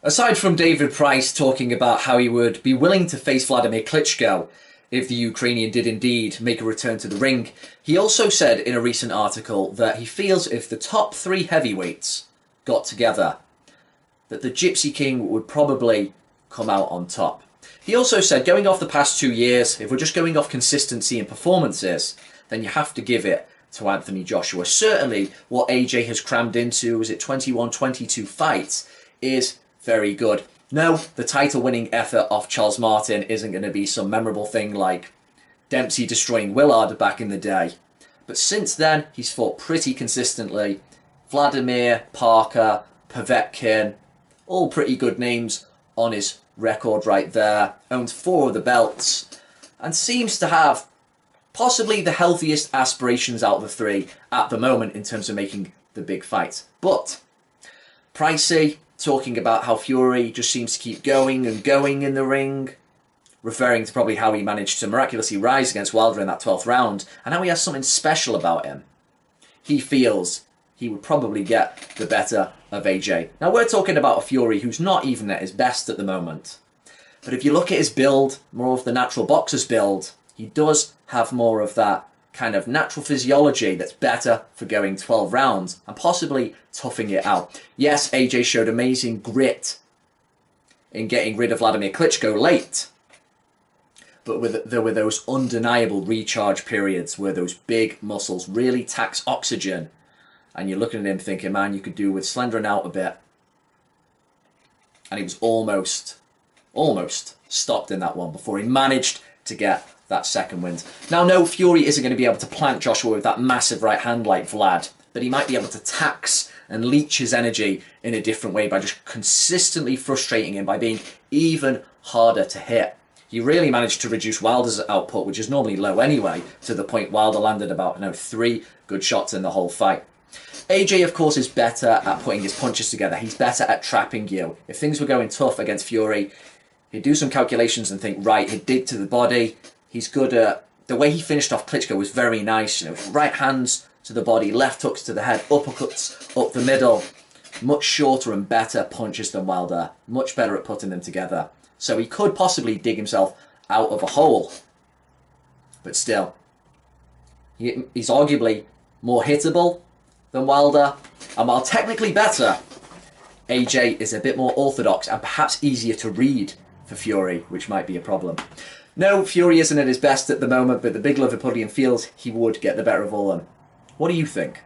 Aside from David Price talking about how he would be willing to face Vladimir Klitschko if the Ukrainian did indeed make a return to the ring, he also said in a recent article that he feels if the top three heavyweights got together, that the Gypsy King would probably come out on top. He also said, going off the past 2 years, if we're just going off consistency and performances, then you have to give it to Anthony Joshua. Certainly what AJ has crammed into, is it 21, 22 fights, is very good. No, the title-winning effort off Charles Martin isn't going to be some memorable thing like Dempsey destroying Willard back in the day. But since then, he's fought pretty consistently. Vladimir, Parker, Povetkin, all pretty good names on his record right there. Owns 4 of the belts and seems to have possibly the healthiest aspirations out of the 3 at the moment in terms of making the big fights. But Pricey talking about how Fury just seems to keep going and going in the ring, referring to probably how he managed to miraculously rise against Wilder in that 12th round, and how he has something special about him. He feels he would probably get the better of AJ. Now we're talking about a Fury who's not even at his best at the moment. But if you look at his build, more of the natural boxer's build, he does have more of that kind of natural physiology that's better for going 12 rounds and possibly toughing it out. Yes, AJ showed amazing grit in getting rid of Vladimir Klitschko late, but there were those undeniable recharge periods where those big muscles really tax oxygen, and you're looking at him thinking, man, you could do with slendering out a bit. And he was almost stopped in that one before he managed to get that second wind. Now, no, Fury isn't going to be able to plant Joshua with that massive right hand like Vlad, but he might be able to tax and leech his energy in a different way by just consistently frustrating him by being even harder to hit. He really managed to reduce Wilder's output, which is normally low anyway, to the point Wilder landed about 3 good shots in the whole fight. AJ, of course, is better at putting his punches together. He's better at trapping you. If things were going tough against Fury, he'd do some calculations and think, right, he did to the body. He's good at... The way he finished off Klitschko was very nice. Right hands to the body, left hooks to the head, uppercuts up the middle. Much shorter and better punches than Wilder. Much better at putting them together. So he could possibly dig himself out of a hole. But still, he's arguably more hittable than Wilder. And while technically better, AJ is a bit more orthodox and perhaps easier to read for Fury, which might be a problem. No, Fury isn't at his best at the moment, but the big Liverpudlian feels he would get the better of all of them. What do you think?